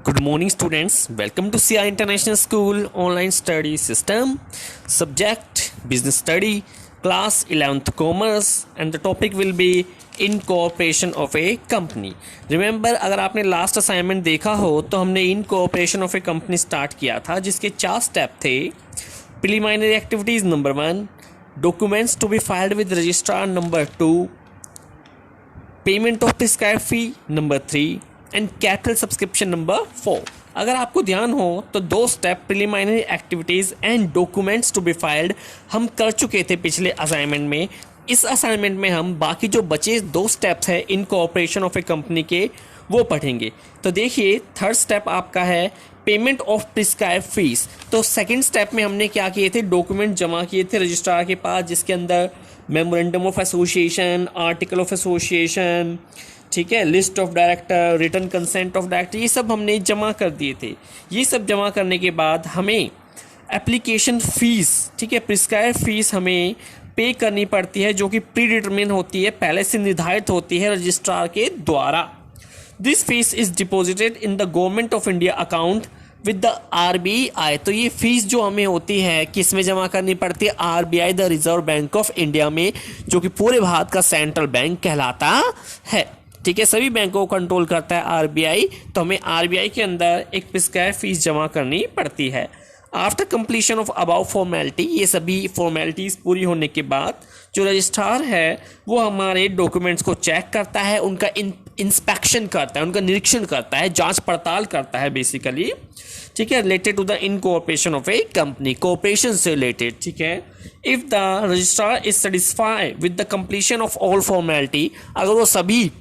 Good morning, students. Welcome to CI International School online study system. Subject Business Study, class 11th Commerce, and the topic will be incorporation of a company. Remember, अगर आपने last assignment देखा हो तो हमने incorporation of a company start किया था, जिसके 4 step थे. Preliminary activities number 1, documents to be filed with registrar number 2, payment of prescribed fee number 3 and capital subscription number 4. अगर आपको ध्यान हो तो 2 step preliminary activities and documents to be filed हम कर चुके थे पिछले असाइनमेंट में. इस असाइनमेंट में हम बाकी जो बचे 2 स्टेप्स हैं इनकॉर्पोरेशन ऑफ ए कंपनी के वो पढ़ेंगे. तो देखिए, थर्ड स्टेप आपका है पेमेंट ऑफ प्रिस्क्राइब्ड फीस. तो सेकंड स्टेप में हमने क्या किए थे, डॉक्यूमेंट जमा किए थे रजिस्ट्रार के पास, जिसके अंदर memorandum of association, article of association, ठीक है, list of director, return consent of director, ये सब हमने जमा कर दिए थे. ये सब जमा करने के बाद हमें एप्लीकेशन फ़ीस, ठीक है, प्रिस्क्राइब फीस हमें पे करनी पड़ती है, जो कि प्री डिटरमिन होती है, पहले से निर्धारित होती है रजिस्ट्रार के द्वारा. This fees is deposited in the government of India account with the RBI. तो ये फीस जो हमें होती है किस में जमा करनी पड़ती है, RBI the reserve bank of India में, जो कि पूरे भारत का सेंट्रल बैंक कहलाता है. ठीक है, सभी बैंकों को कंट्रोल करता है RBI. तो हमें RBI के अंदर एक प्रिस्क्राइब फीस जमा करनी पड़ती है. After completion of about formality, ये सभी फॉर्मेलिटीज़ पूरी होने के बाद जो रजिस्ट्रार है वो हमारे डॉक्यूमेंट्स को चेक करता है, उनका इंस्पेक्शन करता है, उनका निरीक्षण करता है, जांच पड़ताल करता है बेसिकली. ठीक है, related to the incorporation of a company, corporation से रिलेटेड. ठीक है, if the registrar is satisfied with the completion of all formality, अगर वो सभी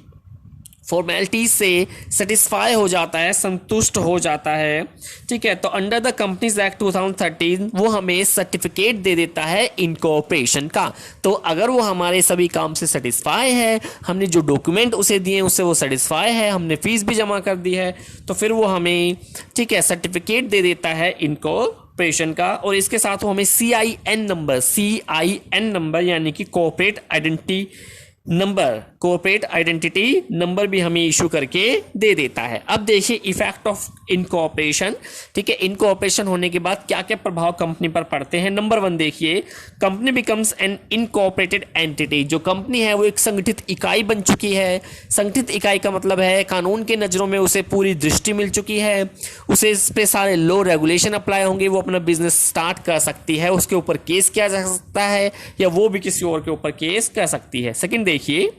फॉर्मेलिटीज से सेटिस्फाई हो जाता है, संतुष्ट हो जाता है, ठीक है, तो अंडर द कंपनीज एक्ट 2013 वो हमें सर्टिफिकेट दे देता है इनकॉर्पोरेशन का. तो अगर वो हमारे सभी काम से सेटिस्फाई है, हमने जो डॉक्यूमेंट उसे दिए उससे वो सेटिस्फाई है, हमने फीस भी जमा कर दी है, तो फिर वो हमें, ठीक है, सर्टिफिकेट दे देता है इनकॉर्पोरेशन का. और इसके साथ वो हमें CIN नंबर यानी कि corporate identity number, corporate identity number भी हमें इशू करके दे देता है. अब देखिए इफेक्ट ऑफ इनकॉर्पोरेशन. ठीक है, इनकॉर्पोरेशन होने के बाद क्या क्या प्रभाव कंपनी पर पड़ते हैं. नंबर 1 देखिए, company becomes N incorporated entity. जो कंपनी है वो एक संगठित इकाई बन चुकी है. संगठित इकाई का मतलब है कानून के नज़रों में उसे पूरी दृष्टि मिल चुकी है, उसे इस पे सारे लॉ रेगुलेशन अप्लाई होंगे, वो अपना बिजनेस स्टार्ट कर सकती है, उसके ऊपर केस किया जा सकता है या वो भी किसी और के ऊपर केस कर सकती है. सेकंड देखिए,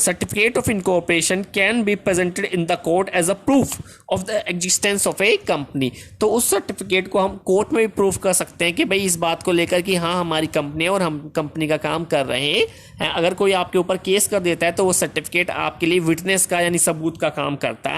certificate of incorporation can be presented in the court as a proof of the existence of a company. तो उस सर्टिफिकेट को हम कोर्ट में भी प्रूफ कर सकते हैं कि भाई इस बात को लेकर कि हाँ हमारी कंपनी है और हम कंपनी का काम कर रहे हैं. अगर कोई आपके ऊपर केस कर देता है तो वो सर्टिफिकेट आपके लिए विटनेस का यानी सबूत का काम करता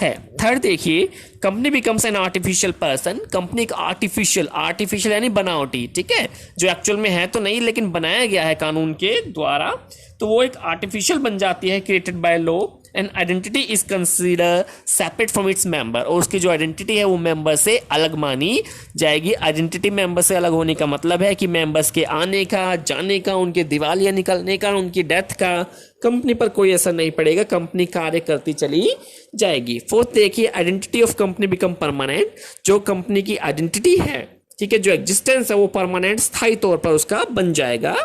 है. थर्ड देखिए, company becomes an artificial person. Company एक आर्टिफिशियल यानी बनावटी, ठीक है, जो एक्चुअल में है तो नहीं लेकिन बनाया गया है कानून के द्वारा, तो वो एक आर्टिफिशियल बन जाती है, created by law. And identity is consider separate from its member. और उसकी जो आइडेंटिटी है वो मेंबर से अलग मानी जाएगी. आइडेंटिटी मेंबर से अलग होने का मतलब है कि मेंबर्स के आने का, जाने का, उनके दिवालिया निकलने का, उनकी डेथ का कंपनी पर कोई असर नहीं पड़ेगा, कंपनी कार्य करती चली जाएगी. फोर्थ देखिए, identity of company become permanent. जो कंपनी की आइडेंटिटी है, ठीक है, जो एग्जिस्टेंस है वो परमानेंट, स्थायी तौर पर उसका बन जाएगा.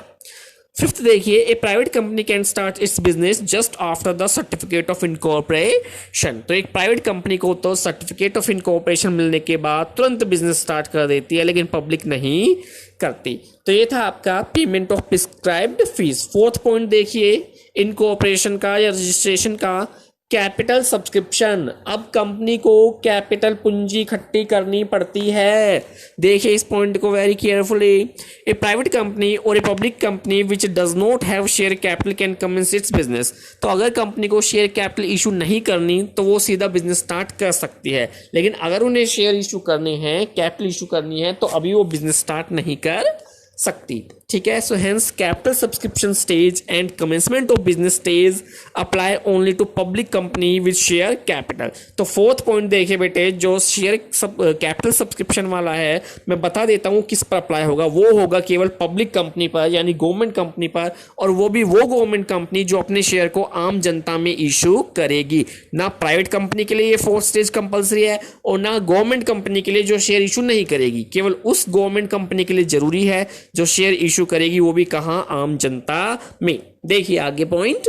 फिफ्थ देखिए, a private company can start its business just after the certificate of incorporation. तो एक प्राइवेट कंपनी को तो सर्टिफिकेट ऑफ इनकॉर्पोरेशन मिलने के बाद तुरंत बिजनेस स्टार्ट कर देती है, लेकिन पब्लिक नहीं करती. तो ये था आपका payment of prescribed fees. Fourth point देखिए इनकॉर्पोरेशन का या रजिस्ट्रेशन का, कैपिटल सब्सक्रिप्शन. अब कंपनी को कैपिटल पूंजी इकट्ठी करनी पड़ती है. देखिए इस पॉइंट को very carefully. A private company और a public company which does not have share capital can commence its business. तो अगर कंपनी को शेयर कैपिटल इशू नहीं करनी तो वो सीधा बिजनेस स्टार्ट कर सकती है, लेकिन अगर उन्हें शेयर इशू करने हैं, कैपिटल इशू करनी है, तो अभी वो बिजनेस स्टार्ट नहीं कर सकती. ठीक है। So hence capital subscription stage and commencement of business stage apply only to public company with share capital. तो फोर्थ पॉइंट देखिए बेटे, जो शेयर कैपिटल सब्सक्रिप्शन वाला है मैं बता देता हूँ किस पर अप्लाई होगा। वो होगा केवल पब्लिक कंपनी पर, यानी गवर्नमेंट कंपनी पर, और वो भी वो गवर्नमेंट कंपनी जो अपने शेयर को आम जनता में इशू करेगी। ना प्राइवेट कंपनी के लिए ये फोर्थ स्टेज कंपलसरी है और ना गवर्नमेंट कंपनी के लिए जो शेयर इशू नहीं करेगी। केवल उस गवर्नमेंट कंपनी के लिए जरूरी है जो शेयर इशू करेगी, वो भी कहां, आम जनता में। देखिए आगे point,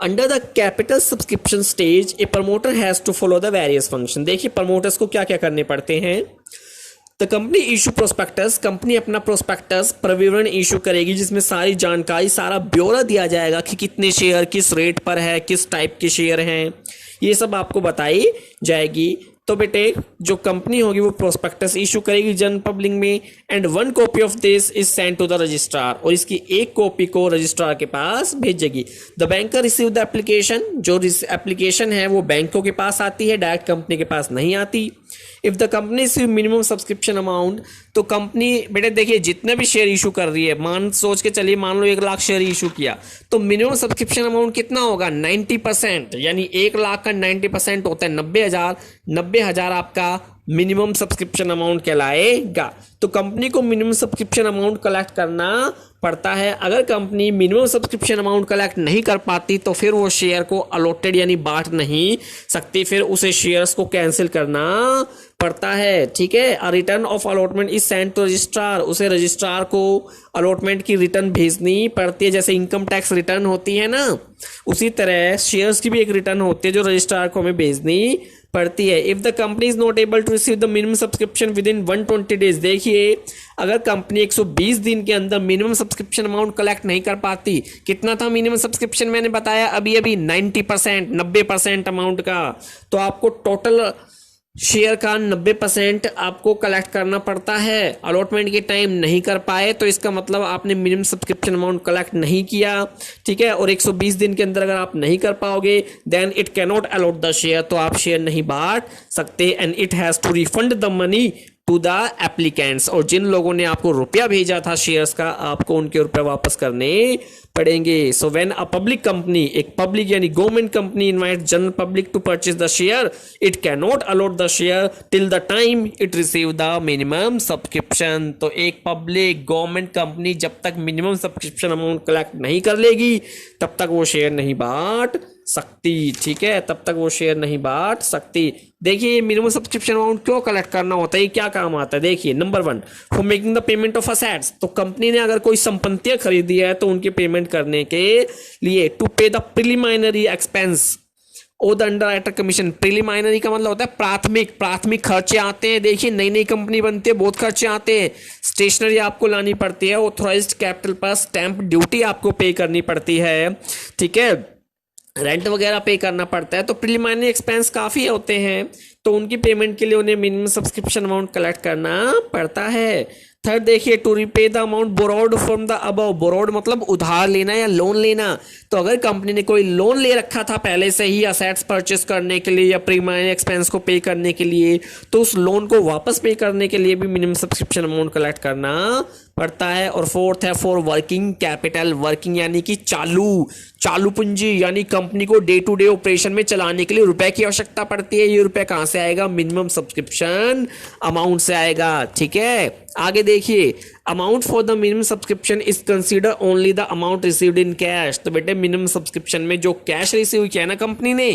under the capital subscription stage a promoter has to follow the various function. देखिए प्रमोटर्स को क्या क्या करने पड़ते हैं। The company issue prospectus, company अपना प्रोस्पेक्टस प्रविवरण इशू करेगी जिसमें सारी जानकारी, सारा ब्यौरा दिया जाएगा कि कितने शेयर किस रेट पर है, किस टाइप के शेयर हैं, ये सब आपको बताई जाएगी। तो बेटे जो कंपनी होगी वो प्रोस्पेक्टस इशू करेगी जनरल पब्लिक में, and one copy of this is send to the registrar, और इसकी एक कॉपी को रजिस्ट्रार के पास भेजेगी। The banker receive the application, जो एप्लीकेशन है वो बैंकों के पास आती है, डायरेक्ट कंपनी के पास नहीं आती। If the company receive minimum subscription amount, तो कंपनी बेटे देखिए जितने भी शेयर इशू कर रही है, सोच के चलिए मान लो 1 लाख शेयर इशू किया, तो मिनिमम सब्सक्रिप्शन अमाउंट कितना होगा, 90%, यानी 1 लाख का 90% होता है 90,000। 90,000 आपका मिनिमम सब्सक्रिप्शन अमाउंट कहलाएगा। तो कंपनी को मिनिमम सब्सक्रिप्शन अमाउंट कलेक्ट करना पड़ता है। अगर company minimum subscription amount collect नहीं कर पाती तो फिर वो शेयर को अलॉटेड यानी बांट नहीं सकती, फिर उसे शेयर्स को कैंसिल करना पड़ता है। ठीक है। A return of allotment is send to registrar, उसे रजिस्ट्रार को अलॉटमेंट की रिटर्न भेजनी पड़ती है। जैसे इनकम टैक्स रिटर्न होती है ना, उसी तरह शेयर्स की भी एक रिटर्न होती है जो रजिस्ट्रार को हमें भेजनी पड़ती है। If the company is not able to receive the minimum subscription within 120 days, देखिए अगर कंपनी 120 दिन के अंदर मिनिमम सब्सक्रिप्शन अमाउंट कलेक्ट नहीं कर पाती, कितना था मिनिमम सब्सक्रिप्शन मैंने बताया अभी 90%, 90% अमाउंट का, तो आपको टोटल शेयर का 90% आपको कलेक्ट करना पड़ता है। अलॉटमेंट के टाइम नहीं कर पाए तो इसका मतलब आपने मिनिमम सब्सक्रिप्शन अमाउंट कलेक्ट नहीं किया। ठीक है। और 120 दिन के अंदर अगर आप नहीं कर पाओगे then it can not allot the share, तो आप शेयर नहीं बांट सकते। And it has to refund the money to the applicants, और जिन लोगों ने आपको रुपया भेजा था शेयर्स का, आपको उनके रुपए वापस करने पड़ेंगे। So when a public company, एक पब्लिक यानी government company invite general public to purchase the share, it can not allot the share till the time it receive the minimum subscription. तो एक पब्लिक गवर्नमेंट कंपनी जब तक minimum subscription amount collect नहीं कर लेगी तब तक वो शेयर नहीं बांट सकती। ठीक है, तब तक वो शेयर नहीं बांट सकती। देखिए मिनिमम सब्सक्रिप्शन अमाउंट क्यों कलेक्ट करना होता है, क्या काम आता है। देखिए number 1 for making the payment of assets, तो कंपनी ने अगर कोई संपत्तियां खरीदी है तो उनकी पेमेंट करने के लिए। टू पे द प्रिलिमिनरी एक्सपेंस और द अंडरराइटर कमीशन, प्रिलिमिनरी का मतलब होता है प्राथमिक खर्चे आते हैं। देखिए नई नई कंपनी बनती है, बहुत खर्चे आते हैं। स्टेशनरी आपको लानी पड़ती है, ऑथराइज्ड कैपिटल पर स्टैंप ड्यूटी आपको पे करनी पड़ती है। ठीक है, रेंट वगैरह पे करना पड़ता है, तो प्रिलिमिनरी एक्सपेंस काफ़ी होते हैं, तो उनकी पेमेंट के लिए उन्हें मिनिमम सब्सक्रिप्शन अमाउंट कलेक्ट करना पड़ता है। थर्ड देखिए to repay the amount borrowed from the above, borrowed मतलब उधार लेना या लोन लेना। तो अगर कंपनी ने कोई लोन ले रखा था पहले से ही असेट्स परचेस करने के लिए या प्रीमियम एक्सपेंस को पे करने के लिए, तो उस लोन को वापस पे करने के लिए भी मिनिमम सब्सक्रिप्शन अमाउंट कलेक्ट करना पड़ता है। और फोर्थ है फॉर वर्किंग कैपिटल, वर्किंग यानी कि चालू पूंजी, यानी कंपनी को डे टू डे ऑपरेशन में चलाने के लिए रुपए की आवश्यकता पड़ती है। ये रुपए कहां से आएगा, मिनिमम सब्सक्रिप्शन अमाउंट से आएगा। ठीक है, आगे देखिए amount for the minimum subscription is consider only the amount received in cash. तो बेटे मिनिमम सब्सक्रिप्शन में जो कैश रिसीव किया ना कंपनी ने,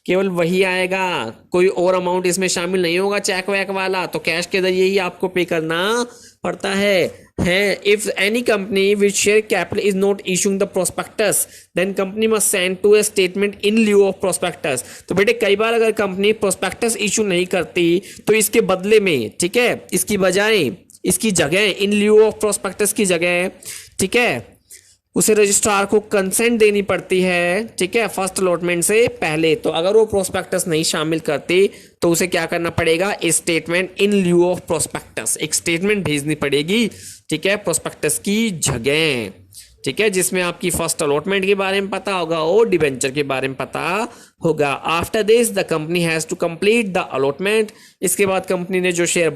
केवल वही आएगा, कोई और अमाउंट इसमें शामिल नहीं होगा चेक वैक वाला। तो कैश के जरिए ही आपको पे करना पड़ता है। If any company which share capital is not issuing the prospectus then company must send to a statement in lieu of prospectus. तो बेटे कई बार अगर कंपनी प्रोस्पेक्टस इशू नहीं करती तो इसके बदले में, ठीक है, इसकी बजाय, इसकी जगह, इन ल्यू ऑफ प्रोस्पेक्टस की जगह, ठीक है, उसे रजिस्ट्रार को कंसेंट देनी पड़ती है। ठीक है, फर्स्ट अलॉटमेंट से पहले। तो अगर वो प्रोस्पेक्टस नहीं शामिल करती तो उसे क्या करना पड़ेगा, ए statement in lieu of prospectus, एक स्टेटमेंट भेजनी पड़ेगी। ठीक है, प्रोस्पेक्टस की जगह। ठीक है, जिसमें आपकी फर्स्ट अलॉटमेंट के बारे में पता होगा और डिबेंचर के बारे में पता होगा। After this the company has to complete the allotment, इसके बाद कंपनी ने जो शेयर